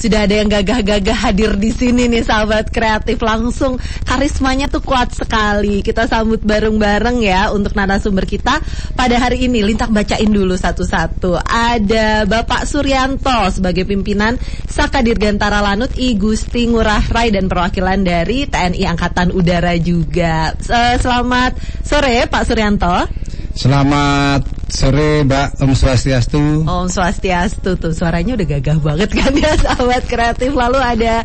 sudah ada yang gagah-gagah hadir di sini nih sahabat kreatif, langsung karismanya tuh kuat sekali. Kita sambut bareng-bareng ya untuk narasumber kita pada hari ini. Lintang bacain dulu satu-satu. Ada Bapak Suryanto sebagai pimpinan Saka Dirgantara Lanut I Gusti Ngurah Rai dan perwakilan dari TNI Angkatan Udara juga. Selamat sore Pak Suryanto. Selamat sore Mbak, Om Swastiastu. Om Swastiastu tuh suaranya udah gagah banget kan ya sahabat kreatif. Lalu ada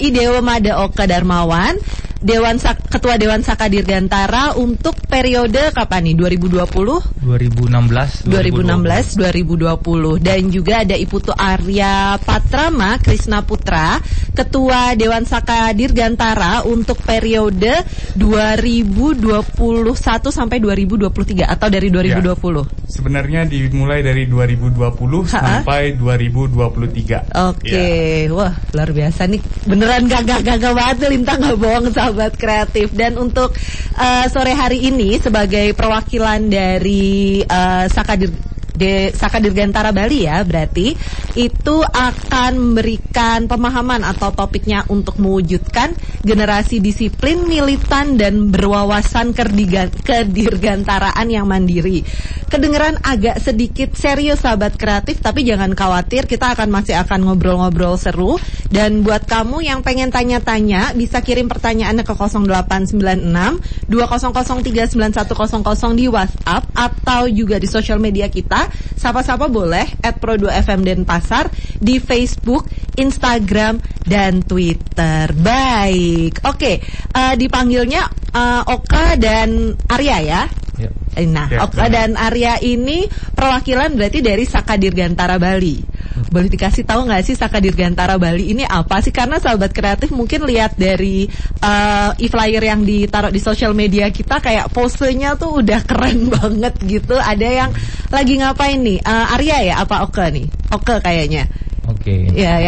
I Dewa Mada Oka Darmawan, Ketua Dewan Saka Dirgantara untuk periode kapan nih? 2020? 2016 2020. Dan juga ada Iputu Arya Patrama Krisna Putra, Ketua Dewan Saka Dirgantara untuk periode 2021 sampai 2023 atau dari 2020. Ya, sebenarnya dimulai dari 2020 sampai 2023. Oke. Wah, luar biasa nih. Beneran gagah-gagah banget nih, Lintang gak bohong sahabat kreatif. Dan untuk sore hari ini sebagai perwakilan dari Saka Dirgantara Bali ya, berarti itu akan memberikan pemahaman atau topiknya untuk mewujudkan generasi disiplin, militan dan berwawasan kedirgantaraan yang mandiri. Kedengeran agak sedikit serius sahabat kreatif, tapi jangan khawatir, kita masih akan ngobrol-ngobrol seru. Dan buat kamu yang pengen tanya-tanya, bisa kirim pertanyaannya ke 0896 20039100 di WhatsApp atau juga di sosial media kita. Sapa-sapa boleh @pro2fm Denpasar di Facebook, Instagram dan Twitter. Baik, oke. Dipanggilnya Oka dan Arya ya. Ya. Nah, ya, Oka dan Arya ini perwakilan berarti dari Saka Dirgantara Bali. Boleh dikasih tahu nggak sih Saka Dirgantara Bali ini apa sih? Karena sahabat kreatif mungkin lihat dari e-flyer yang ditaruh di sosial media kita, kayak posenya tuh udah keren banget gitu. Ada yang lagi ngapain nih? Arya ya apa Oka nih? Oka kayaknya. Oke. Ya,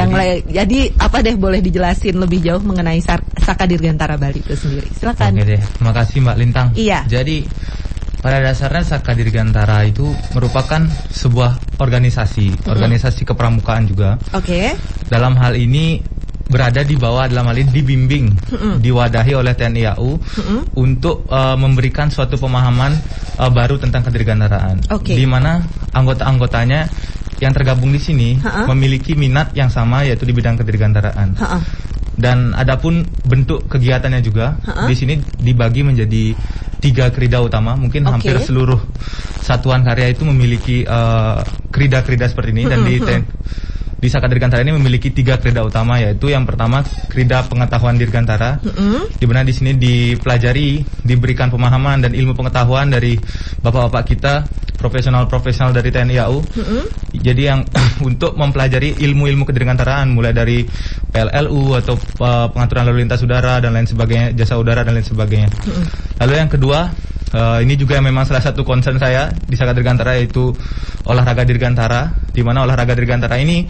jadi apa deh, boleh dijelasin lebih jauh mengenai Saka Dirgantara Bali itu sendiri. Silakan. Oke deh, terima kasih Mbak Lintang. Iya. Jadi pada dasarnya Saka Dirgantara itu merupakan sebuah organisasi kepramukaan juga. Oke. Dalam hal ini berada di bawah, dalam hal ini dibimbing, diwadahi oleh TNI AU untuk memberikan suatu pemahaman baru tentang kedirgantaraan. Di mana anggota-anggotanya yang tergabung di sini memiliki minat yang sama, yaitu di bidang kedirgantaraan. Dan adapun bentuk kegiatannya juga di sini dibagi menjadi 3 krida utama. Mungkin hampir seluruh satuan karya itu memiliki krida-krida seperti ini. Dan di Saka Dirgantara ini memiliki 3 krida utama, yaitu yang pertama krida pengetahuan dirgantara, di mana di sini dipelajari, diberikan pemahaman dan ilmu pengetahuan dari bapak-bapak kita, profesional dari TNI AU. Jadi yang untuk mempelajari ilmu-ilmu kedirgantaraan, mulai dari PLLU atau pengaturan lalu lintas udara dan lain sebagainya, jasa udara dan lain sebagainya. Lalu yang kedua, ini juga memang salah satu concern saya di Saka Dirgantara, yaitu olahraga dirgantara, di mana olahraga dirgantara ini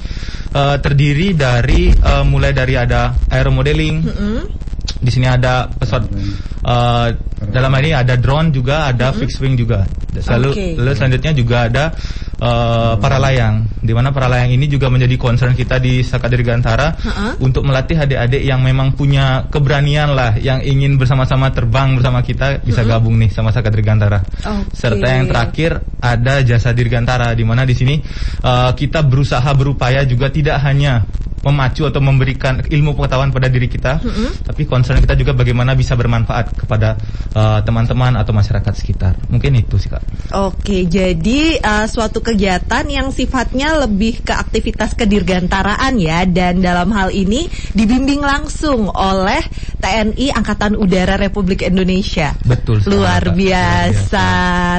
terdiri dari mulai dari ada aeromodeling, di sini ada pesawat, dalam hal ini ada drone juga, ada fixed wing juga. Lalu selanjutnya juga ada para layang, di mana para layang ini juga menjadi concern kita di Saka Dirgantara untuk melatih adik-adik yang memang punya keberanian lah, yang ingin bersama-sama terbang bersama kita, bisa gabung nih sama Saka Dirgantara. Serta yang terakhir ada jasa dirgantara, di mana di sini kita berusaha berupaya juga tidak hanya memacu atau memberikan ilmu pengetahuan pada diri kita, tapi concern kita juga bagaimana bisa bermanfaat kepada teman-teman atau masyarakat sekitar. Mungkin itu sih Kak. Oke, jadi suatu kegiatan yang sifatnya lebih ke aktivitas kedirgantaraan ya, dan dalam hal ini dibimbing langsung oleh TNI Angkatan Udara Republik Indonesia. Betul. Luar biasa,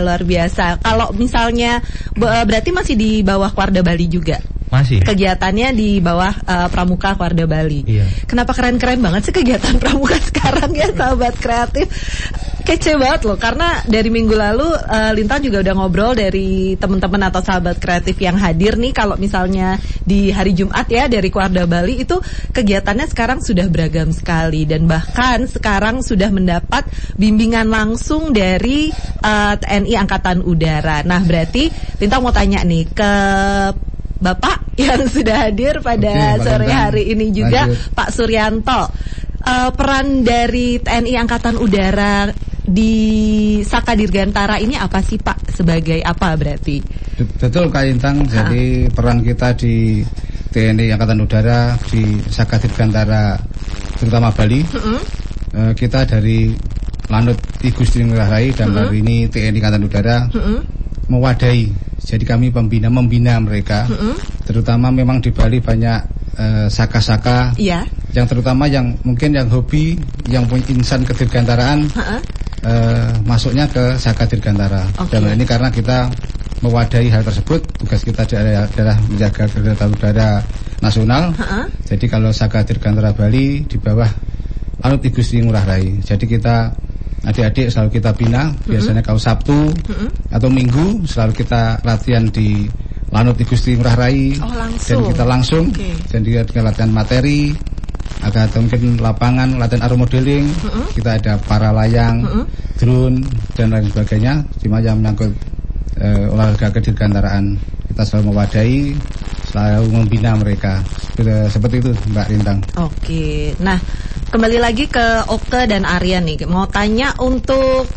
luar biasa. Kalau misalnya berarti masih di bawah Warda Bali juga? Masih. Kegiatannya di bawah Pramuka Warda Bali. Iya. Kenapa keren-keren banget sih kegiatan Pramuka sekarang ya sahabat kreatif? Kece banget loh, karena dari minggu lalu Lintang juga udah ngobrol dari teman-teman atau sahabat kreatif yang hadir nih. Kalau misalnya di hari Jumat ya dari Warda Bali itu kegiatannya sekarang sudah beragam sekali, dan bahkan sekarang sudah mendapat bimbingan langsung dari TNI Angkatan Udara. Nah berarti Lintang mau tanya nih ke Bapak yang sudah hadir pada sore hari ini juga, Pak Suryanto. Peran dari TNI Angkatan Udara di Saka Dirgantara ini apa sih Pak? Sebagai apa berarti? Betul Kak Intang, jadi peran kita di TNI Angkatan Udara di Saka Dirgantara terutama Bali, kita dari Lanut I Gusti Ngurah Rai dan hari ini TNI Angkatan Udara mewadahi. Jadi kami membina mereka, terutama memang di Bali banyak saka-saka, yang terutama yang mungkin yang hobi, yang punya insan kedirgantaraan, masuknya ke Saka Dirgantara. Dan ini karena kita mewadahi hal tersebut, tugas kita adalah menjaga kedaulatan udara nasional. Jadi kalau Saka Dirgantara Bali di bawah Lanut I Gusti Ngurah Rai. Jadi kita adik-adik selalu kita bina, biasanya kalau Sabtu atau Minggu selalu kita latihan di Lanut I Gusti Ngurah Rai. Dan kita langsung, dan dia dengan latihan materi, ada mungkin lapangan, latihan aeromodeling, kita ada para layang, drone dan lain sebagainya, cuma yang menyangkut olahraga kedirgantaraan. Kita selalu mewadahi, selalu membina mereka. Seperti itu Mbak Rintang. Nah, kembali lagi ke Oke dan Arya nih. Mau tanya untuk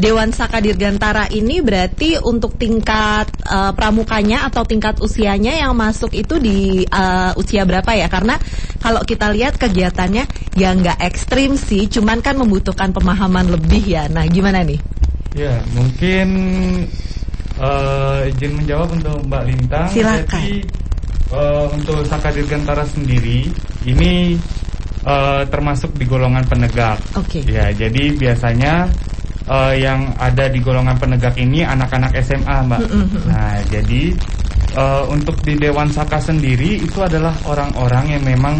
Dewan Saka Dirgantara ini berarti untuk tingkat pramukanya atau tingkat usianya yang masuk itu di usia berapa ya? Karena kalau kita lihat kegiatannya ya nggak ekstrim sih, cuman kan membutuhkan pemahaman lebih ya. Nah, gimana nih? Ya, mungkin izin menjawab untuk Mbak Lintang. Silakan. Jadi untuk Saka Dirgantara sendiri ini termasuk di golongan penegak. Ya, jadi biasanya yang ada di golongan penegak ini anak-anak SMA, Mbak. Nah, jadi untuk di Dewan Saka sendiri itu adalah orang-orang yang memang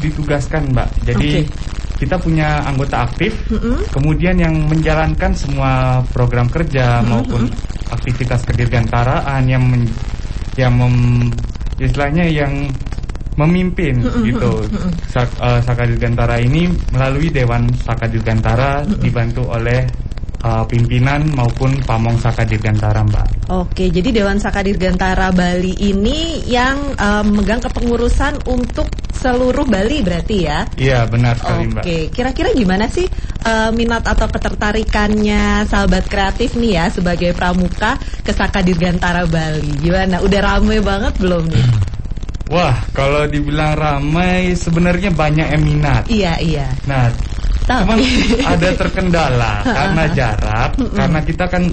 ditugaskan, Mbak. Jadi kita punya anggota aktif, kemudian yang menjalankan semua program kerja maupun aktivitas kedirgantaraan istilahnya yang memimpin gitu. Saka Dirgantara ini melalui Dewan Saka Dirgantara dibantu oleh pimpinan maupun pamong Saka Dirgantara, Mbak. Jadi Dewan Saka Dirgantara Bali ini yang memegang kepengurusan untuk seluruh Bali berarti ya? Iya, benar sekali, Mbak. Kira-kira gimana sih minat atau ketertarikannya sahabat kreatif nih ya sebagai pramuka ke Saka Dirgantara Bali? Gimana? Udah ramai banget belum nih? Wah, kalau dibilang ramai sebenarnya banyak yang minat. Iya. Nah, cuman ada terkendala karena jarak, karena kita kan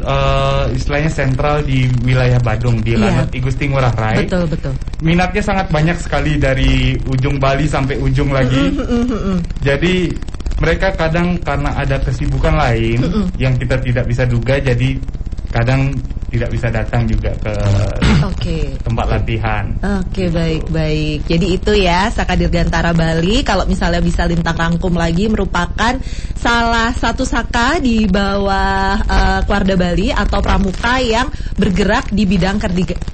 istilahnya sentral di wilayah Badung, di Lanut I Gusti Ngurah Rai. Betul. Minatnya sangat banyak sekali dari ujung Bali sampai ujung lagi. Jadi mereka kadang karena ada kesibukan lain yang kita tidak bisa duga, jadi kadang tidak bisa datang juga ke tempat latihan. Baik. Jadi itu ya Saka Dirgantara Bali. Kalau misalnya bisa Lintang rangkum lagi, merupakan salah satu saka di bawah Keluarga Bali atau pramuka yang bergerak di bidang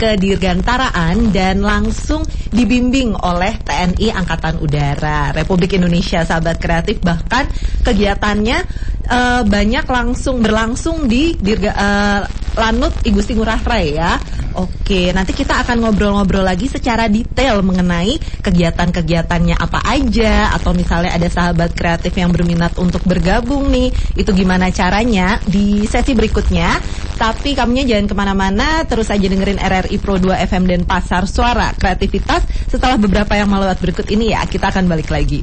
kedirgantaraan dan langsung dibimbing oleh TNI Angkatan Udara Republik Indonesia, sahabat kreatif. Bahkan kegiatannya banyak berlangsung di Lanut I Gusti Ngurah Rai ya. Nanti kita akan ngobrol-ngobrol lagi secara detail mengenai kegiatan-kegiatannya apa aja, atau misalnya ada sahabat kreatif yang berminat untuk bergabung nih, itu gimana caranya di sesi berikutnya. Tapi kamunya jangan kemana-mana, terus aja dengerin RRI Pro 2 FM Denpasar, suara kreativitas. Setelah beberapa yang melewat berikut ini ya, kita akan balik lagi.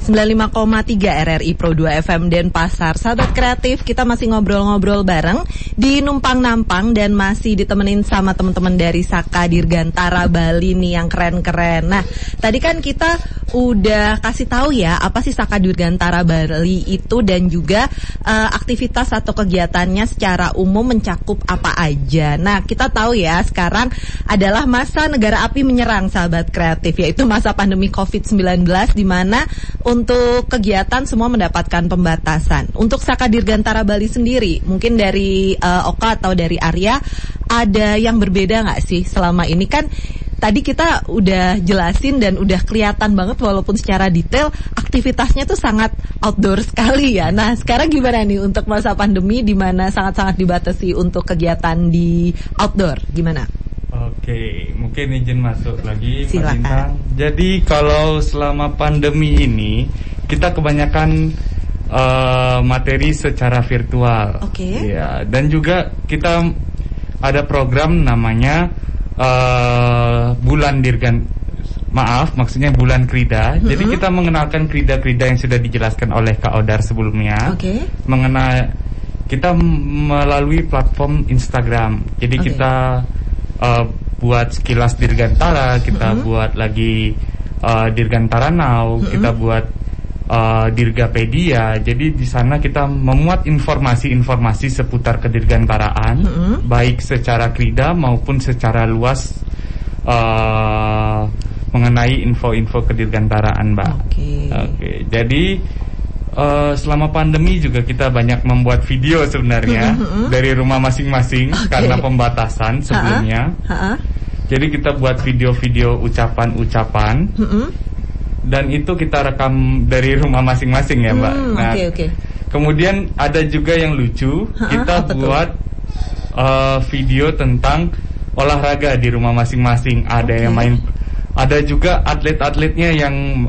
95,3 RRI Pro 2 FM Denpasar. Sahabat kreatif, kita masih ngobrol-ngobrol bareng di Numpang Nampang dan masih ditemenin sama teman-teman dari Saka Dirgantara Bali nih yang keren-keren. Nah, tadi kan kita udah kasih tahu ya apa sih Saka Dirgantara Bali itu, dan juga aktivitas atau kegiatannya secara umum mencakup apa aja. Nah, kita tahu ya sekarang adalah masa negara api menyerang, sahabat kreatif, yaitu masa pandemi COVID-19, di mana untuk kegiatan semua mendapatkan pembatasan. Untuk Saka Dirgantara Bali sendiri, mungkin dari Oka atau dari Arya, ada yang berbeda nggak sih selama ini? Kan tadi kita udah jelasin dan udah kelihatan banget walaupun secara detail aktivitasnya tuh sangat outdoor sekali ya. Nah, sekarang gimana nih untuk masa pandemi di mana sangat-sangat dibatasi untuk kegiatan di outdoor? Gimana? Oke, mungkin izin masuk lagi. Silakan. Jadi kalau selama pandemi ini kita kebanyakan materi secara virtual. Oke. Ya, dan juga kita ada program namanya Bulan Krida. Jadi kita mengenalkan krida-krida yang sudah dijelaskan oleh Kak Odar sebelumnya. Kita melalui platform Instagram. Jadi kita buat sekilas Dirgantara, kita buat lagi Dirgantara Now, kita buat Dirgapedia. Jadi di sana kita memuat informasi-informasi seputar kedirgantaraan, baik secara krida maupun secara luas mengenai info-info kedirgantaraan, Mbak. Oke. Jadi selama pandemi juga kita banyak membuat video sebenarnya dari rumah masing-masing karena pembatasan sebelumnya. Jadi kita buat video-video ucapan-ucapan dan itu kita rekam dari rumah masing-masing ya, Mbak. Nah, kemudian ada juga yang lucu, kita buat video tentang olahraga di rumah masing-masing. Ada yang main, ada juga atlet-atletnya yang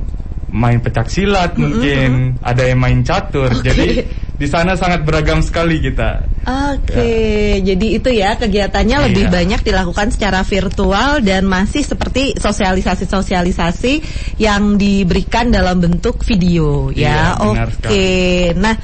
main pencak silat mungkin, ada yang main catur. Jadi di sana sangat beragam sekali kita. Jadi itu ya kegiatannya lebih banyak dilakukan secara virtual dan masih seperti sosialisasi-sosialisasi yang diberikan dalam bentuk video ya. Nah,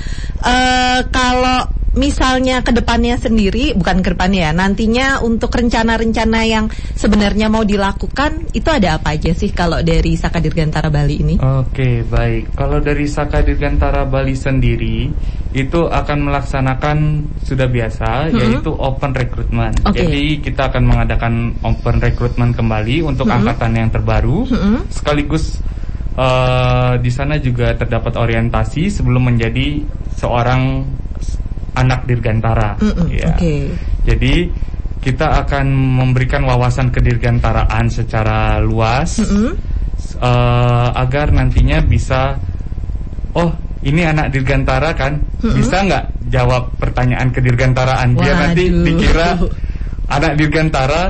kalau misalnya ke depannya sendiri, bukan ke depannya ya, nantinya untuk rencana-rencana yang sebenarnya mau dilakukan, itu ada apa aja sih kalau dari Saka Dirgantara Bali ini? Oke, baik. Kalau dari Saka Dirgantara Bali sendiri, itu akan melaksanakan sudah biasa, yaitu open recruitment. Jadi kita akan mengadakan open recruitment kembali untuk angkatan yang terbaru, sekaligus di sana juga terdapat orientasi sebelum menjadi seorang anak Dirgantara. Jadi kita akan memberikan wawasan kedirgantaraan secara luas, agar nantinya bisa, ini anak Dirgantara kan, bisa nggak jawab pertanyaan kedirgantaraan? Dia nanti dikira anak Dirgantara,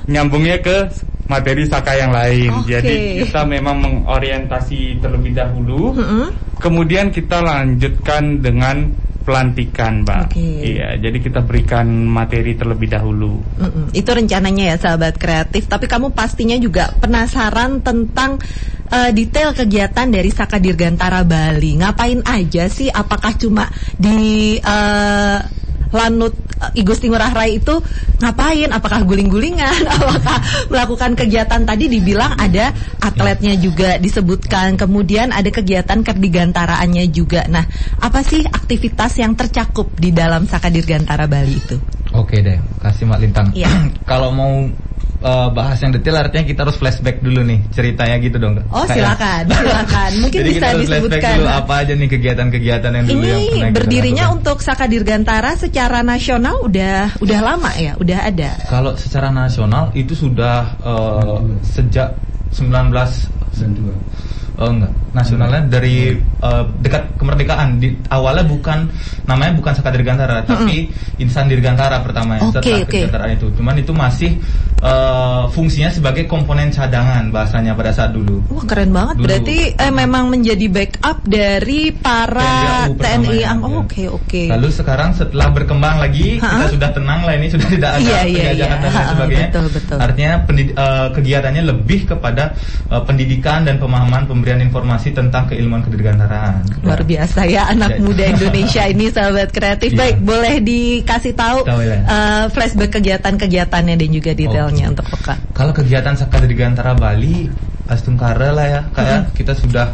nyambungnya ke materi Saka yang lain. Jadi kita memang mengorientasi terlebih dahulu, kemudian kita lanjutkan dengan pelantikan, Mbak. Iya, jadi kita berikan materi terlebih dahulu. Itu rencananya ya, sahabat kreatif. Tapi kamu pastinya juga penasaran tentang detail kegiatan dari Saka Dirgantara Bali. Ngapain aja sih? Apakah cuma di Lanut I Gusti Ngurah Rai itu ngapain? Apakah guling-gulingan? Apakah melakukan kegiatan tadi dibilang ada atletnya juga disebutkan, kemudian ada kegiatan kedirgantaraannya juga. Nah, apa sih aktivitas yang tercakup di dalam Saka Dirgantara Bali itu? Oke deh, kasih Mak Lintang. Kalau mau bahas yang detail, artinya kita harus flashback dulu nih ceritanya gitu dong. Silakan. Mungkin jadi bisa disebutkan dulu apa aja nih kegiatan-kegiatan yang dulu yang pernah berdirinya untuk Saka Dirgantara secara nasional udah lama ya, udah ada. Kalau secara nasional itu sudah sejak 1992. Enggak, nasionalnya dari dekat kemerdekaan. Awalnya namanya bukan Saka Dirgantara, tapi Insan Dirgantara pertama setelah kedirgantaraan itu. Cuman itu masih fungsinya sebagai komponen cadangan bahasanya pada saat dulu. Wah, keren banget. Dulu, berarti memang menjadi backup dari para TNI yang Lalu sekarang setelah berkembang lagi, kita sudah tenang lah, ini sudah tidak ada penjajahan dan lain sebagainya. Betul. Artinya kegiatannya lebih kepada pendidikan dan pemahaman pemberian informasi tentang keilmuan kedirgantaraan. Luar biasa ya anak muda Indonesia ini, sahabat kreatif. Baik, boleh dikasih tahu flashback kegiatan-kegiatannya dan juga detailnya untuk Oka. Kalau kegiatan Saka Dirgantara Bali Astungkara lah ya, kayak kita sudah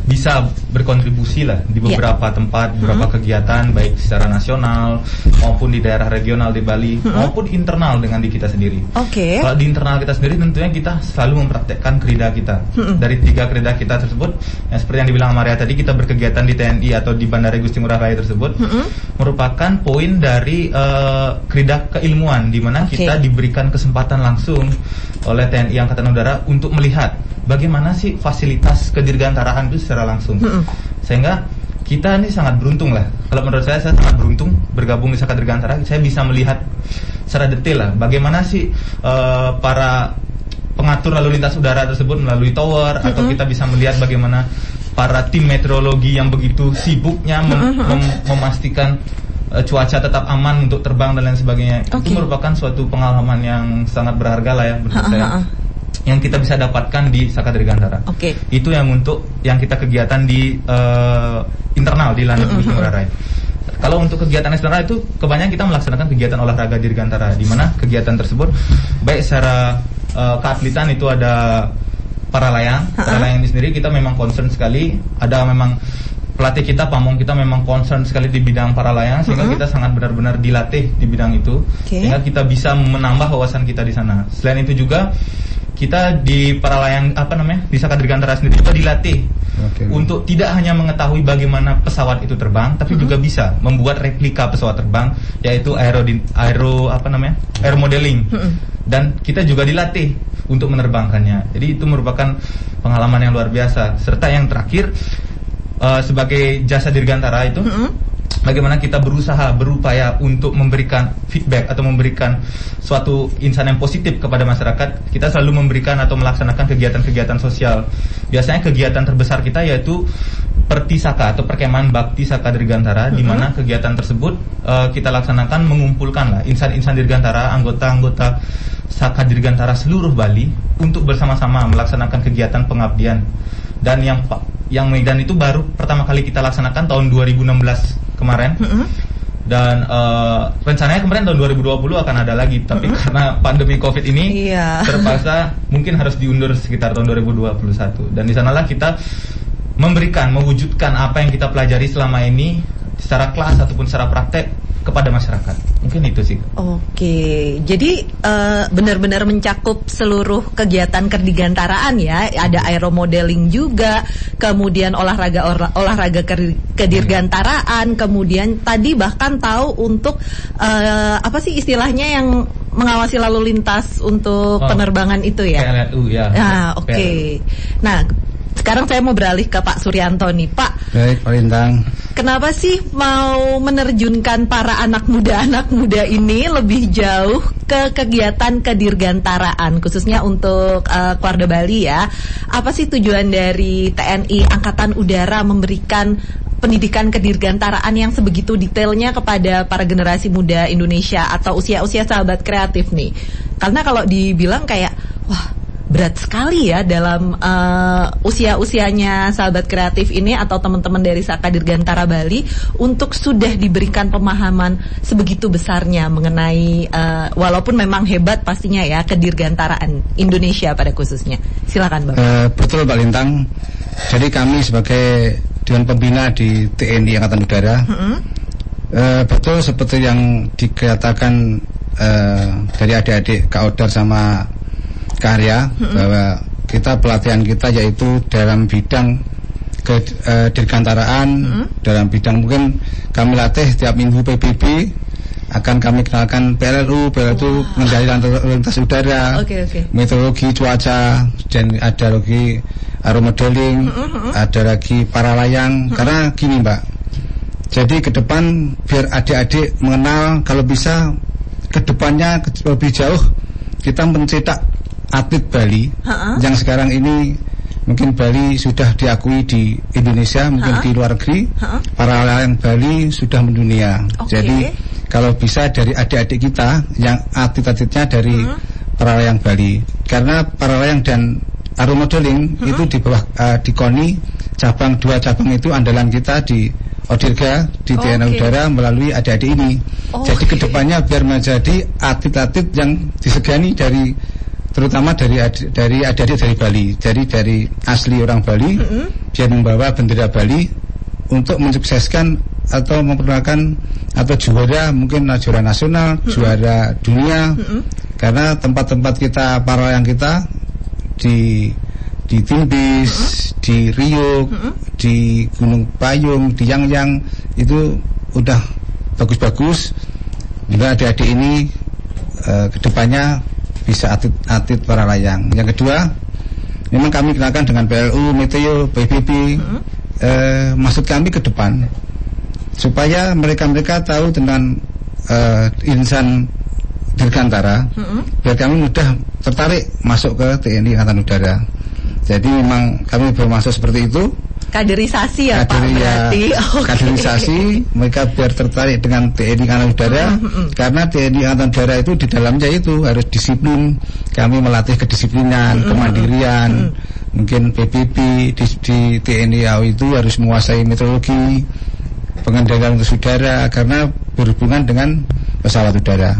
bisa berkontribusi lah di beberapa tempat, beberapa kegiatan baik secara nasional maupun di daerah regional di Bali maupun internal dengan di kita sendiri. Kalau di internal kita sendiri tentunya kita selalu mempraktekkan krida kita. Dari 3 krida kita tersebut, yang seperti yang dibilang Maria tadi, kita berkegiatan di TNI atau di Bandara Gusti Ngurah Rai tersebut merupakan poin dari krida keilmuan, di mana kita diberikan kesempatan langsung oleh TNI Angkatan Udara untuk melihat bagaimana sih fasilitas kedirgantaraan itu secara langsung. Sehingga kita ini sangat beruntung lah. Kalau menurut saya sangat beruntung bergabung di Saka Dirgantara. Saya bisa melihat secara detail lah bagaimana sih para pengatur lalu lintas udara tersebut melalui tower, atau kita bisa melihat bagaimana para tim meteorologi yang begitu sibuknya memastikan cuaca tetap aman untuk terbang dan lain sebagainya. Itu merupakan suatu pengalaman yang sangat berharga lah ya menurut saya, yang kita bisa dapatkan di Saka Dirgantara. Itu yang untuk yang kita kegiatan di internal di Lanut Igusti Ngurah Rai. Kalau untuk kegiatan eksternal itu kebanyakan kita melaksanakan kegiatan olahraga Dirgantara, di mana kegiatan tersebut baik secara keatletan itu ada para layang. Para layang ini sendiri kita memang concern sekali. Ada memang pelatih kita, pamong kita memang concern sekali di bidang para layang, sehingga kita sangat benar-benar dilatih di bidang itu, sehingga kita bisa menambah wawasan kita di sana. Selain itu juga kita di para layang di Saka Dirgantara sendiri juga dilatih untuk tidak hanya mengetahui bagaimana pesawat itu terbang, tapi juga bisa membuat replika pesawat terbang, yaitu air modeling. Dan kita juga dilatih untuk menerbangkannya. Jadi itu merupakan pengalaman yang luar biasa. Serta yang terakhir, sebagai jasa Dirgantara itu, bagaimana kita berupaya untuk memberikan feedback atau memberikan suatu insan yang positif kepada masyarakat. Kita selalu memberikan atau melaksanakan kegiatan-kegiatan sosial. Biasanya kegiatan terbesar kita yaitu Pertisaka atau Perkemahan Bakti Saka Dirgantara, di mana kegiatan tersebut kita laksanakan mengumpulkan lah insan-insan Dirgantara, anggota-anggota Saka Dirgantara seluruh Bali untuk bersama-sama melaksanakan kegiatan pengabdian. Dan yang Medan itu baru pertama kali kita laksanakan tahun 2016 kemarin. Dan rencananya kemarin tahun 2020 akan ada lagi, tapi karena pandemi Covid ini terpaksa mungkin harus diundur sekitar tahun 2021. Dan di sanalah kita mewujudkan apa yang kita pelajari selama ini secara kelas ataupun secara praktek kepada masyarakat. Mungkin itu sih. Jadi benar-benar mencakup seluruh kegiatan kedirgantaraan ya. Ada aeromodeling juga, kemudian olahraga kedirgantaraan, kemudian tadi bahkan tahu untuk apa sih istilahnya yang mengawasi lalu lintas untuk penerbangan itu ya. PLRU ya. Nah, sekarang saya mau beralih ke Pak Suryanto nih, Pak. Baik, Pak Lintang. Kenapa sih mau menerjunkan para anak muda ini lebih jauh ke kegiatan kedirgantaraan, khususnya untuk keluarga Bali ya? Apa sih tujuan dari TNI Angkatan Udara memberikan pendidikan kedirgantaraan yang sebegitu detailnya kepada para generasi muda Indonesia atau usia-usia sahabat kreatif nih? Karena kalau dibilang kayak, wah, berat sekali ya dalam usia-usianya sahabat kreatif ini atau teman-teman dari Saka Dirgantara Bali untuk sudah diberikan pemahaman sebegitu besarnya mengenai walaupun memang hebat pastinya ya kedirgantaraan Indonesia pada khususnya. Silakan Bapak. Betul Pak Lintang. Jadi kami sebagai Dewan Pembina di TNI Angkatan Udara, betul seperti yang dikatakan dari adik-adik Kak Odar sama Karya, bahwa kita pelatihan kita yaitu dalam bidang kedirgantaraan, dalam bidang mungkin kami latih tiap minggu PBB, akan kami kenalkan PLRU itu mengendali lalu lintas udara, meteorologi cuaca, dan ada lagi aeromodeling, ada lagi para layang. Karena gini Mbak, jadi ke depan biar adik-adik mengenal, kalau bisa ke depannya lebih jauh kita mencetak atlet Bali yang sekarang ini mungkin Bali sudah diakui di Indonesia, mungkin di luar negeri, para layang Bali sudah mendunia. Jadi kalau bisa dari adik-adik kita yang atlet-atletnya dari para layang Bali, karena para layang dan aeromodeling itu di bawah di KONI dua cabang itu andalan kita di Odirga di TNI Udara melalui adik-adik ini. Jadi kedepannya biar menjadi atlet-atlet yang disegani terutama dari adik-adik dari Bali, dari asli orang Bali, biar membawa bendera Bali untuk mensukseskan atau memperkenalkan atau juara, mungkin juara nasional, juara dunia, karena tempat-tempat kita para layang kita di Timbis, di Rio, di Gunung Payung, di Yang itu udah bagus-bagus. Juga adik-adik ini kedepannya bisa atlet para layang. Yang kedua, memang kami kenalkan dengan PLU, Meteo, PBB. Maksud kami ke depan supaya mereka tahu tentang insan dirgantara, biar kami mudah tertarik masuk ke TNI Angkatan Udara. Jadi memang kami bermaksud seperti itu. Kaderisasi ya Pak berarti. Kaderisasi mereka biar tertarik dengan TNI Angkatan Udara, karena TNI Angkatan Udara itu di dalamnya itu harus disiplin. Kami melatih kedisiplinan, kemandirian. Mungkin PBB di TNI AU itu harus menguasai meteorologi, pengendalian untuk udara, karena berhubungan dengan pesawat udara.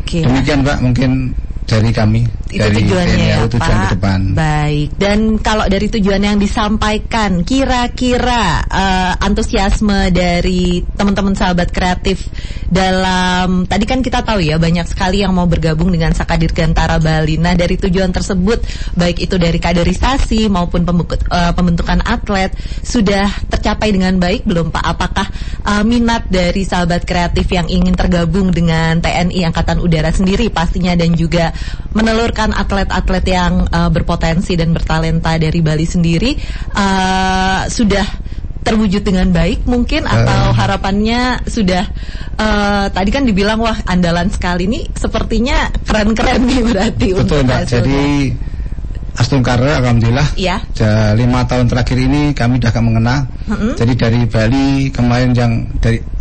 Demikian Pak, mungkin dari kami, itu dari tujuannya ya, tujuan Pak. ke depan. Baik, dan kalau dari tujuan yang disampaikan, kira-kira antusiasme dari teman-teman sahabat kreatif dalam, tadi kan kita tahu ya banyak sekali yang mau bergabung dengan Saka Dirgantara Bali. Nah, dari tujuan tersebut, baik itu dari kaderisasi maupun pembentukan atlet, sudah tercapai dengan baik belum Pak? Apakah minat dari sahabat kreatif yang ingin tergabung dengan TNI Angkatan Udara sendiri pastinya, dan juga menelurkan atlet-atlet yang berpotensi dan bertalenta dari Bali sendiri sudah terwujud dengan baik mungkin, atau harapannya sudah tadi kan dibilang wah andalan sekali, nih sepertinya keren-keren nih berarti. Betul Mbak, jadi Astungkara alhamdulillah ya. 5 tahun terakhir ini kami sudah mengenal. Jadi dari Bali kemarin yang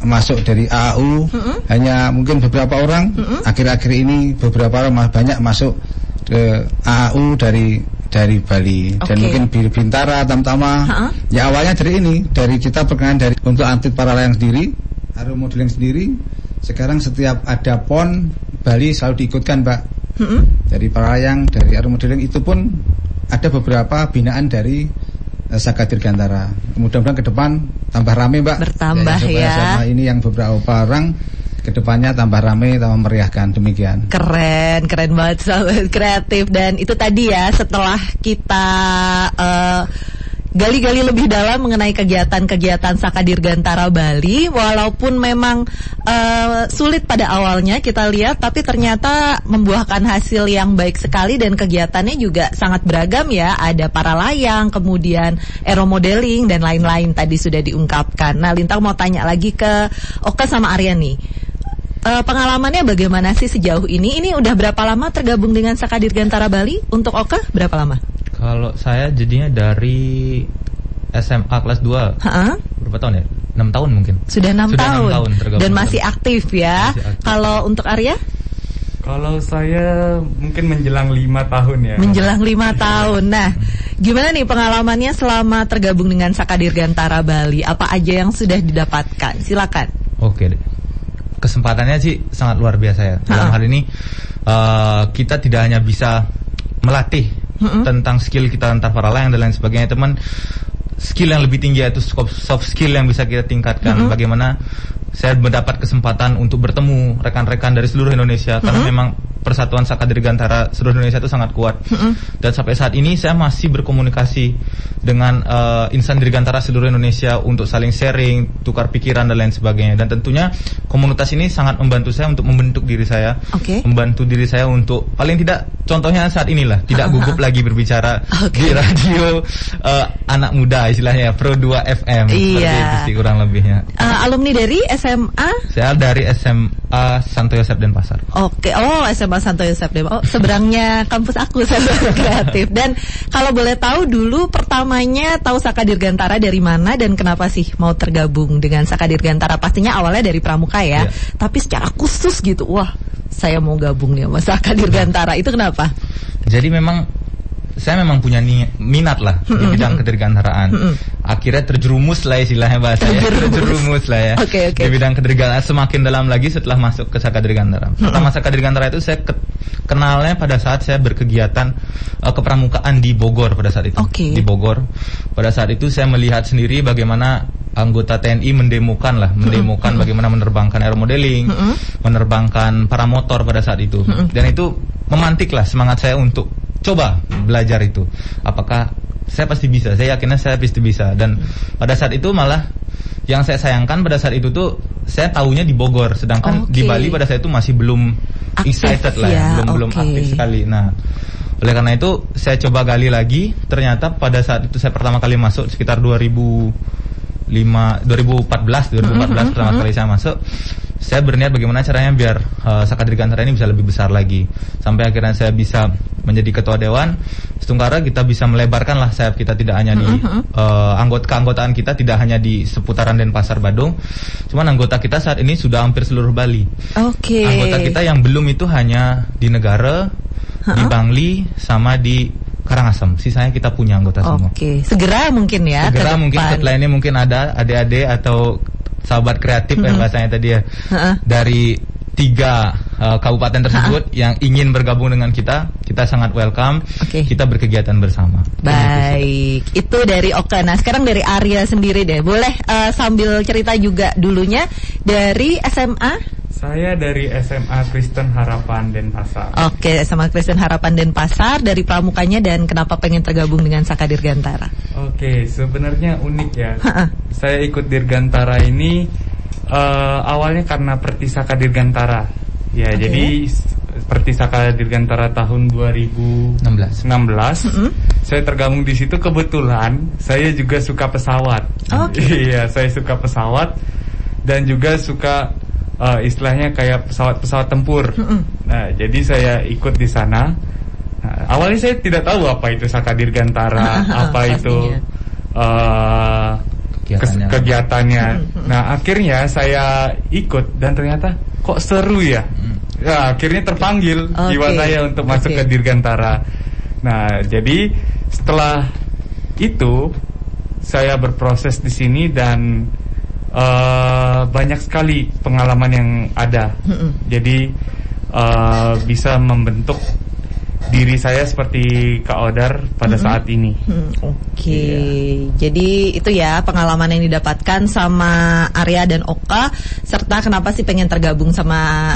masuk dari AAU hanya mungkin beberapa orang. Akhir-akhir ini beberapa orang banyak masuk ke AAU dari Bali. Dan mungkin Bintara, Tamtama. Ya awalnya dari ini, dari kita perkenalan dari untuk atlet para layang sendiri, aero modeling sendiri. Sekarang setiap ada PON Bali selalu diikutkan Mbak. Dari para layang, dari aero modeling itu pun ada beberapa binaan dari Saka Dirgantara. Mudah-mudahan ke depan tambah rame Mbak. Bertambah ya. Sama ini yang beberapa orang kedepannya tambah rame, tambah meriahkan. Demikian. Keren banget sahabat kreatif. Dan itu tadi ya, setelah kita gali-gali lebih dalam mengenai kegiatan-kegiatan Saka Dirgantara Bali, walaupun memang sulit pada awalnya kita lihat, tapi ternyata membuahkan hasil yang baik sekali, dan kegiatannya juga sangat beragam ya. Ada para layang, kemudian aero modeling dan lain-lain tadi sudah diungkapkan. Nah, Lintang mau tanya lagi ke Oka sama Arya nih. Pengalamannya bagaimana sih sejauh ini? Ini udah berapa lama tergabung dengan Saka Dirgantara Bali? Untuk Oka berapa lama? Kalau saya jadinya dari SMA kelas 2. Berapa tahun ya? 6 tahun mungkin. Sudah 6 tahun tergabung. Dan masih aktif ya. Kalau untuk Arya? Kalau saya mungkin menjelang 5 tahun ya. Menjelang 5 tahun. Nah, gimana nih pengalamannya selama tergabung dengan Saka Dirgantara Bali? Apa aja yang sudah didapatkan? Silakan. Oke deh. Kesempatannya sih sangat luar biasa ya. Dalam hal ini kita tidak hanya bisa melatih tentang skill kita antar para layang dan lain sebagainya, teman. Skill yang lebih tinggi yaitu soft skill yang bisa kita tingkatkan. Bagaimana saya mendapat kesempatan untuk bertemu rekan-rekan dari seluruh Indonesia, karena memang persatuan Saka Dirgantara seluruh Indonesia itu sangat kuat. Dan sampai saat ini saya masih berkomunikasi dengan insan Dirgantara seluruh Indonesia untuk saling sharing, tukar pikiran dan lain sebagainya. Dan tentunya komunitas ini sangat membantu saya untuk membentuk diri saya, membantu diri saya untuk paling tidak, contohnya saat inilah tidak gugup lagi berbicara di radio anak muda istilahnya, Pro 2 FM. Seperti itu sih kurang lebihnya. Alumni dari SMA? Saya dari SMA Santo Yosep Denpasar. SMA Santo Yosep Denpasar. Seberangnya kampus aku, sahabat kreatif. Dan kalau boleh tahu dulu pertamanya tahu Saka Dirgantara dari mana dan kenapa sih mau tergabung dengan Saka Dirgantara? Pastinya awalnya dari Pramuka ya. Tapi secara khusus gitu, wah saya mau gabung nih sama Saka Dirgantara. Itu kenapa? Jadi saya memang punya minat lah di bidang kedirgantaraan. Akhirnya terjerumus lah istilahnya bahasanya. Terjerumus lah ya. Di bidang kedirgantaraan semakin dalam lagi setelah masuk ke Saka Dirgantara. Pertama Saka Dirgantara itu saya kenalnya pada saat saya berkegiatan kepramukaan di Bogor pada saat itu. Di Bogor. Pada saat itu saya melihat sendiri bagaimana anggota TNI mendemokan bagaimana menerbangkan aero modeling, menerbangkan paramotor pada saat itu. Dan itu memantiklah semangat saya untuk coba belajar itu. Apakah saya pasti bisa? Saya yakinnya saya pasti bisa. Dan pada saat itu malah yang saya sayangkan pada saat itu tuh saya tahunya di Bogor, sedangkan di Bali pada saat itu masih belum excited lah ya, belum aktif sekali. Nah, oleh karena itu saya coba gali lagi. Ternyata pada saat itu saya pertama kali masuk sekitar 2014 pertama kali saya masuk. Saya berniat bagaimana caranya biar Saka Dirgantara ini bisa lebih besar lagi. Sampai akhirnya saya bisa menjadi ketua dewan Setungkara, kita bisa melebarkan lah sayap kita, tidak hanya di keanggotaan kita tidak hanya di seputaran Denpasar, Badung. Cuman anggota kita saat ini sudah hampir seluruh Bali. Anggota kita yang belum itu hanya di Negara, di Bangli, sama di Karangasem. Sisanya kita punya anggota semua. Segera mungkin ya. Segera mungkin setelah ini mungkin ada adik-adik atau sahabat kreatif ya bahasanya tadi ya, dari 3 kabupaten tersebut yang ingin bergabung dengan kita sangat welcome. Kita berkegiatan bersama. Baik, itu dari Oka. Nah sekarang dari Arya sendiri deh, boleh sambil cerita juga dulunya dari SMA. Saya dari SMA Kristen Harapan Denpasar. SMA Kristen Harapan Denpasar, dari pramukanya dan kenapa pengen tergabung dengan Saka Dirgantara? Sebenarnya unik ya. Saya ikut Dirgantara ini awalnya karena Pertisaka Dirgantara. Ya, jadi Pertisaka Dirgantara tahun 2016. Saya tergabung di situ kebetulan saya juga suka pesawat. Iya, saya suka pesawat dan juga suka istilahnya kayak pesawat tempur. Nah, jadi saya ikut di sana. Nah, awalnya saya tidak tahu apa itu Saka Dirgantara, apa itu kegiatannya. Nah, akhirnya saya ikut dan ternyata kok seru ya. Ya, akhirnya terpanggil jiwa saya untuk masuk ke Dirgantara. Nah, jadi setelah itu saya berproses di sini dan banyak sekali pengalaman yang ada. Jadi bisa membentuk diri saya seperti Kak Odar pada saat ini. Jadi itu ya pengalaman yang didapatkan sama Arya dan Oka, serta kenapa sih pengen tergabung sama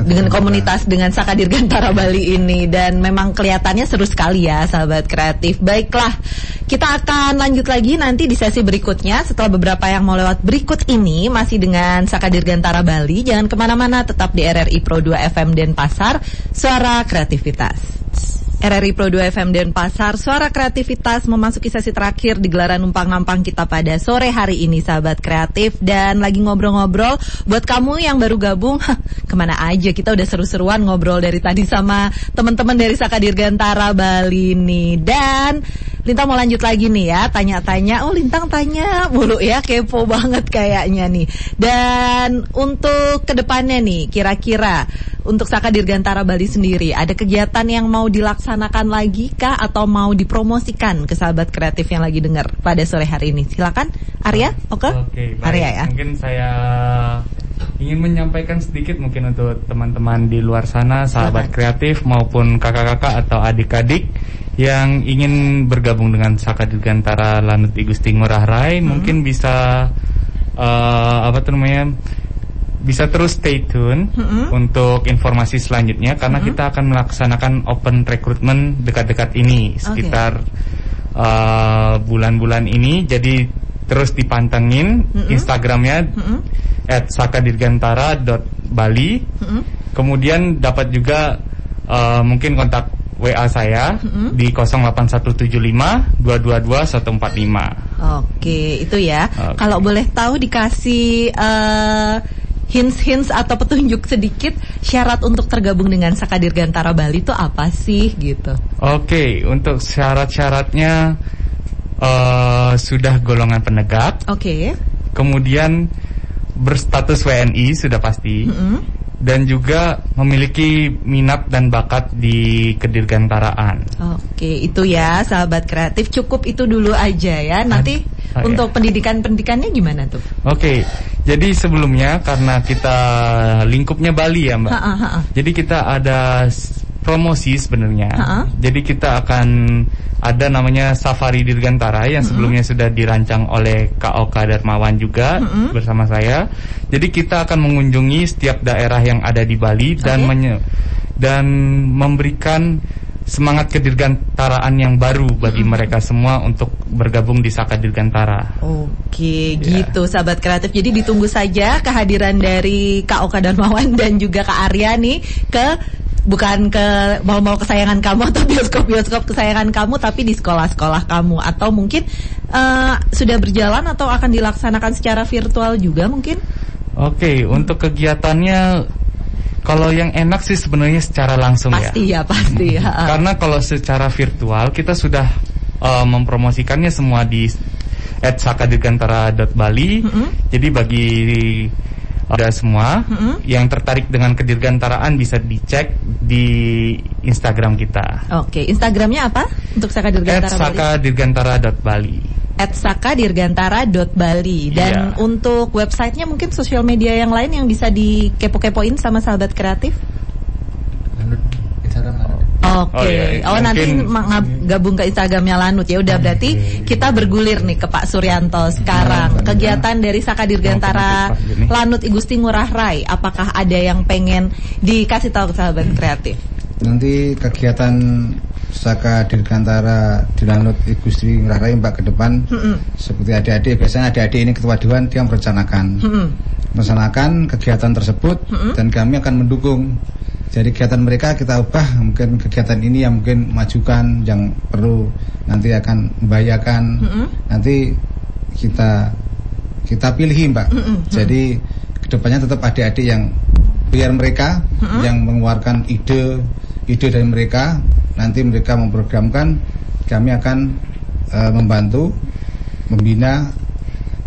dengan komunitas dengan Saka Dirgantara Bali ini. Dan memang kelihatannya seru sekali ya sahabat kreatif. Baiklah, kita akan lanjut lagi nanti di sesi berikutnya setelah beberapa yang mau lewat berikut ini, masih dengan Saka Dirgantara Bali. Jangan kemana-mana, tetap di RRI Pro 2 FM Denpasar, suara kreativitas. RRI Pro 2 FM Denpasar, suara kreativitas memasuki sesi terakhir di gelaran numpang-nampang kita pada sore hari ini sahabat kreatif. Dan lagi ngobrol-ngobrol, buat kamu yang baru gabung, kemana aja, kita udah seru-seruan ngobrol dari tadi sama teman-teman dari Saka Dirgantara Bali nih. Dan Lintang mau lanjut lagi nih ya, tanya-tanya. Lintang tanya mulu ya, kepo banget kayaknya nih. Dan untuk kedepannya nih, kira-kira untuk Saka Dirgantara Bali sendiri, ada kegiatan yang mau dilaksanakan lagi kah, atau mau dipromosikan ke sahabat kreatif yang lagi dengar pada sore hari ini? Silakan Arya, Arya ya. Mungkin saya ingin menyampaikan sedikit mungkin untuk teman-teman di luar sana, sahabat kreatif maupun kakak-kakak atau adik-adik yang ingin bergabung dengan Saka Dirgantara Lanut I Gusti Ngurah Rai, mungkin bisa bisa terus stay tune untuk informasi selanjutnya, karena kita akan melaksanakan open recruitment dekat-dekat ini sekitar bulan-bulan ini. Jadi terus dipantengin Instagramnya @sakadirgantara.bali. Kemudian dapat juga mungkin kontak WA saya di 08175 222 145. Itu ya. Kalau boleh tahu dikasih hints atau petunjuk sedikit, syarat untuk tergabung dengan Saka Dirgantara Bali itu apa sih gitu? Untuk syarat-syaratnya sudah golongan penegak. Kemudian berstatus WNI sudah pasti. Dan juga memiliki minat dan bakat di kedirgantaraan. Itu ya sahabat kreatif, cukup itu dulu aja ya. Nanti untuk pendidikannya gimana tuh? Jadi sebelumnya karena kita lingkupnya Bali ya Mbak. Jadi kita ada promosi sebenarnya. Jadi kita akan ada namanya Safari Dirgantara yang sebelumnya sudah dirancang oleh Kak Oka Darmawan juga bersama saya. Jadi kita akan mengunjungi setiap daerah yang ada di Bali dan memberikan semangat kedirgantaraan yang baru bagi mereka semua untuk bergabung di Saka Dirgantara. Oke, gitu sahabat kreatif. Jadi ditunggu saja kehadiran dari Kak Oka Darmawan dan juga Kak Arya nih bukan ke mal-mal kesayangan kamu atau bioskop-bioskop kesayangan kamu, tapi di sekolah-sekolah kamu, atau mungkin sudah berjalan atau akan dilaksanakan secara virtual juga mungkin. Oke, untuk kegiatannya kalau yang enak sih sebenarnya secara langsung pasti pasti. Karena kalau secara virtual kita sudah mempromosikannya semua di @sakadirgantara.bali. Jadi bagi ada semua yang tertarik dengan kedirgantaraan bisa dicek di Instagram kita. Oke, Instagramnya apa untuk Saka Dirgantara Bali? @sakadirgantara.bali. @sakadirgantara.bali. Dan untuk websitenya mungkin sosial media yang lain yang bisa dikepo-kepoin sama sahabat kreatif. Oke. Nanti gabung ke Instagramnya Lanut ya. Udah, berarti kita bergulir nih ke Pak Suryanto sekarang. Kegiatan dari Saka Dirgantara Lanut I Gusti Ngurah Rai, apakah ada yang pengen dikasih tahu ke sahabat kreatif? Nanti kegiatan Saka Dirgantara di Lanut I Gusti Ngurah Rai Mbak ke depan, seperti adik-adik, biasanya adik-adik ini ketua dewan, dia merencanakan kegiatan tersebut dan kami akan mendukung. Jadi kegiatan mereka kita ubah, mungkin kegiatan ini yang mungkin majukan, yang perlu nanti akan membahayakan, nanti kita pilih Mbak. Jadi kedepannya tetap adik-adik yang biar mereka yang mengeluarkan ide dari mereka, nanti mereka memprogramkan, kami akan membantu, membina.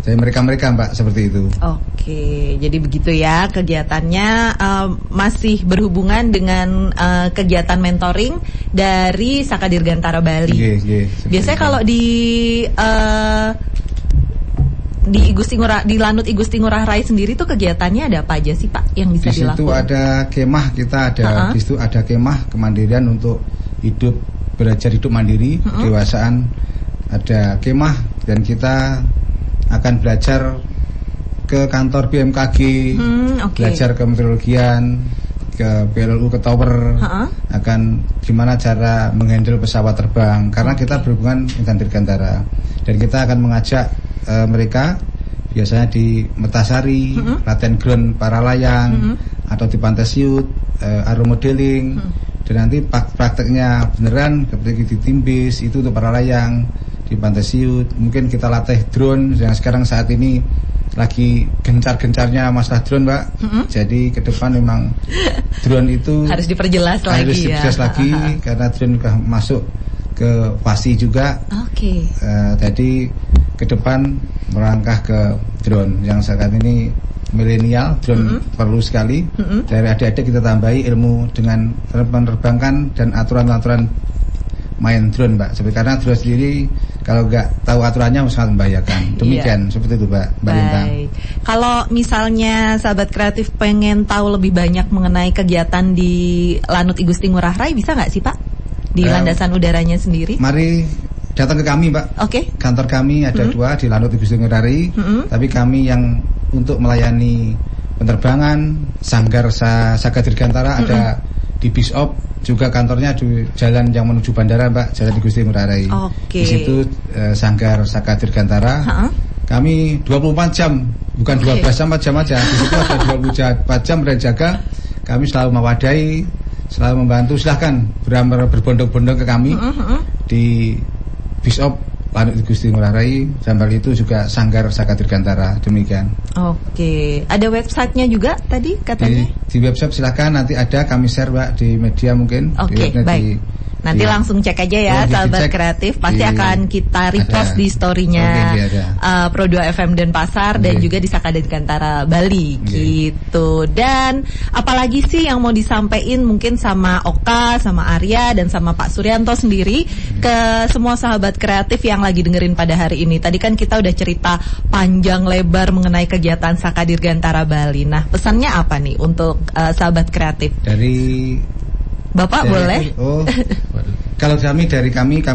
Jadi mereka Mbak, seperti itu. Oke, jadi begitu ya kegiatannya, masih berhubungan dengan kegiatan mentoring dari Saka Dirgantara Bali. Biasanya kalau di di Lanut I Gusti Ngurah Rai sendiri tuh kegiatannya ada apa aja sih Pak yang bisa dilakukan? Di situ ada kemah, kita ada di situ ada kemah kemandirian untuk belajar hidup mandiri, kedewasaan. Ada kemah dan kita akan belajar ke kantor BMKG, belajar ke meteorologian, ke PLU, ke tower, akan gimana cara menghandle pesawat terbang, karena kita berhubungan dengan Dirgantara, dan kita akan mengajak mereka biasanya di Metasari, latihan ground para layang, atau di Pantai Siut, aeromodeling, dan nanti prakteknya beneran seperti di Timbis itu untuk para layang. Di Pantai Siut mungkin kita latih drone yang sekarang saat ini lagi gencar-gencarnya masalah drone Mbak. Jadi ke depan memang drone itu harus diperjelas lagi karena drone sudah masuk ke fasi juga. Jadi ke depan merangkah ke drone yang saat ini milenial, drone perlu sekali. Dari adik-adik kita tambahi ilmu dengan menerbangkan dan aturan-aturan main drone Mbak, karena drone sendiri kalau nggak tahu aturannya sangat membahayakan. Demikian seperti itu Mbak Lintang. Kalau misalnya sahabat kreatif pengen tahu lebih banyak mengenai kegiatan di Lanut I Gusti Ngurah Rai, bisa nggak sih Pak di landasan udaranya sendiri? Mari datang ke kami Mbak. Kantor kami ada 2 di Lanut I Gusti Ngurah Rai, tapi kami yang untuk melayani penerbangan Sanggar Saka Dirgantara ada di Bisop, juga kantornya di jalan yang menuju bandara Mbak, Jalan I Gusti Ngurah Rai. Di situ Sanggar Saka Dirgantara. Kami 24 jam, bukan 12 jam aja. Di situ ada 24 jam berjaga. Kami selalu mewadahi, selalu membantu. Silahkan berbondong-bondong ke kami di Bisop Lanut I Gusti Ngurah Rai, sambil itu juga Sanggar Saka Dirgantara. Demikian. Ada websitenya juga tadi katanya? Di website silakan, nanti ada kami share Mbak di media mungkin. Baik. Nanti langsung cek aja ya sahabat kreatif, pasti akan kita repost di story-nya Pro 2 FM Denpasar dan juga di Saka Dirgantara Bali gitu. Dan apalagi sih yang mau disampaikan mungkin sama Oka, sama Arya dan sama Pak Suryanto sendiri ke semua sahabat kreatif yang lagi dengerin pada hari ini. Tadi kan kita udah cerita panjang lebar mengenai kegiatan Saka Dirgantara Bali. Nah, pesannya apa nih untuk sahabat kreatif? Dari Bapak boleh? Kalau kami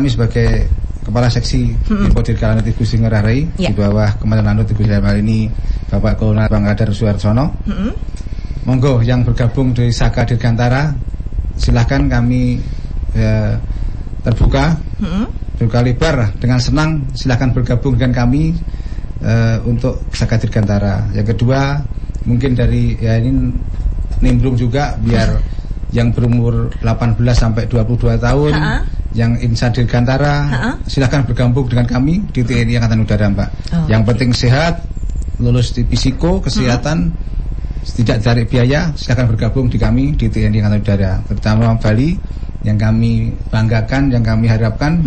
sebagai Kepala Seksi Info Dirgantara Lanut I Gusti Ngurah Rai di bawah Kementerian Lanut I Gusti Ngurah Rai ini Bapak Kolonel Bang Kadar Suarsono. Monggo yang bergabung di Saka Dirgantara, silahkan kami terbuka, terbuka lebar. Dengan senang silakan bergabung dengan kami untuk Saka Dirgantara. Yang kedua mungkin dari ini nimbrung juga biar yang berumur 18 sampai 22 tahun yang insan Dirgantara silakan bergabung dengan kami di TNI Angkatan Udara, Mbak. Yang penting sehat, lulus di fisiko, kesehatan, tidak cari biaya, silakan bergabung di kami di TNI Angkatan Udara, terutama Bali yang kami banggakan, yang kami harapkan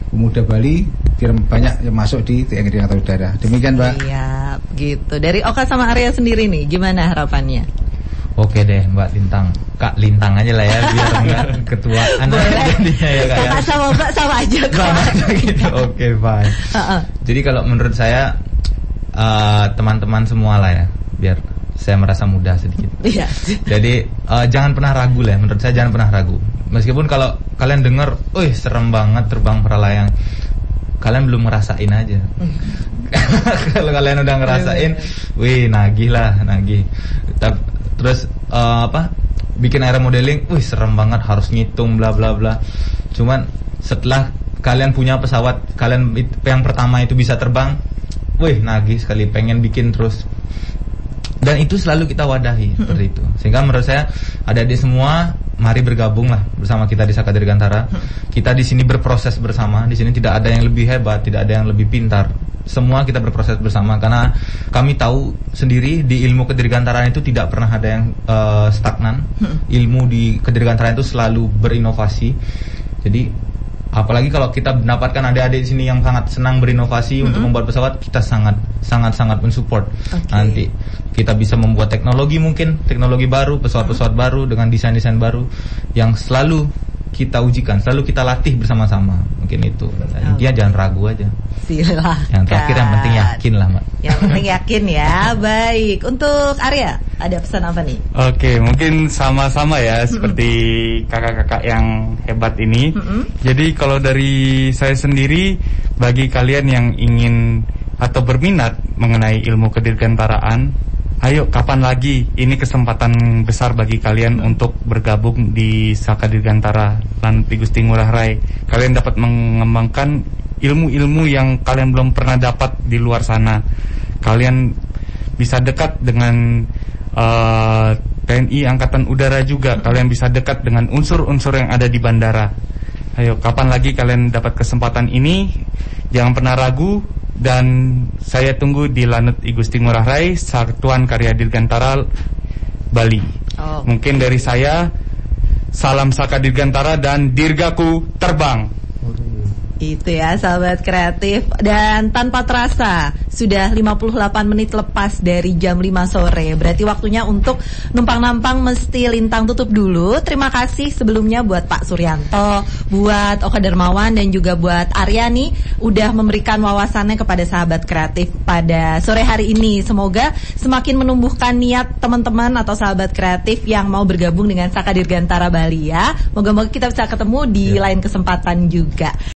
pemuda Bali biar banyak yang masuk di TNI Angkatan Udara. Demikian, Mbak. Iya, gitu. Dari Oka sama Arya sendiri nih, gimana harapannya? Oke deh, Mbak Lintang, Kak Lintang aja lah ya, biar enggak ketuaan jadinya ya Kak. Kakak sama Mbak sama aja kok. Sama aja gitu. Oke, fine. Jadi kalau menurut saya teman-teman semua lah ya, biar saya merasa muda sedikit. Iya. Jadi jangan pernah ragu lah, menurut saya jangan pernah ragu. Meskipun kalau kalian dengar, serem banget terbang para layang, kalian belum ngerasain aja. Kalau kalian udah ngerasain, nagih. Terus bikin aeromodeling, serem banget, harus ngitung bla bla bla. Cuman setelah kalian punya pesawat, kalian yang pertama itu bisa terbang, nagih sekali, pengen bikin terus. Dan itu selalu kita wadahi seperti itu. Sehingga menurut saya adik-adik semua, mari bergabunglah bersama kita di Saka Dirgantara. Kita di sini berproses bersama. Di sini tidak ada yang lebih hebat, tidak ada yang lebih pintar. Semua kita berproses bersama karena kami tahu sendiri di ilmu kedirgantaraan itu tidak pernah ada yang stagnan. Ilmu di kedirgantaraan itu selalu berinovasi. Jadi apalagi kalau kita mendapatkan adik-adik sini yang sangat senang berinovasi untuk membuat pesawat, kita sangat mensupport. Nanti kita bisa membuat teknologi baru, pesawat-pesawat baru dengan desain-desain baru yang selalu kita ujikan, selalu kita latih bersama-sama. Mungkin itu. Intinya jangan ragu aja. Silakan. Yang terakhir yang penting yakin lah, Mbak. Yang penting yakin ya. Baik. Untuk Arya, ada pesan apa nih? Oke, mungkin sama-sama ya seperti kakak-kakak yang hebat ini. Jadi kalau dari saya sendiri, bagi kalian yang ingin atau berminat mengenai ilmu kedirgantaraan, ayo kapan lagi, ini kesempatan besar bagi kalian untuk bergabung di Saka Dirgantara Lanut I Gusti Ngurah Rai. Kalian dapat mengembangkan ilmu-ilmu yang kalian belum pernah dapat di luar sana. Kalian bisa dekat dengan TNI Angkatan Udara juga. Kalian bisa dekat dengan unsur-unsur yang ada di bandara. Ayo kapan lagi kalian dapat kesempatan ini, jangan pernah ragu. Dan saya tunggu di Lanut I Gusti Ngurah Rai, Satuan Karya Dirgantara Bali. Mungkin dari saya, salam Saka Dirgantara dan Dirgaku terbang. Itu ya sahabat kreatif. Dan tanpa terasa sudah 58 menit lepas dari jam 5 sore. Berarti waktunya untuk numpang-nampang mesti lintang tutup dulu. Terima kasih sebelumnya buat Pak Suryanto, buat Oka Darmawan, dan juga buat Arya nih udah memberikan wawasannya kepada sahabat kreatif pada sore hari ini. Semoga semakin menumbuhkan niat teman-teman atau sahabat kreatif yang mau bergabung dengan Saka Dirgantara Bali ya. Moga-moga kita bisa ketemu di lain kesempatan juga.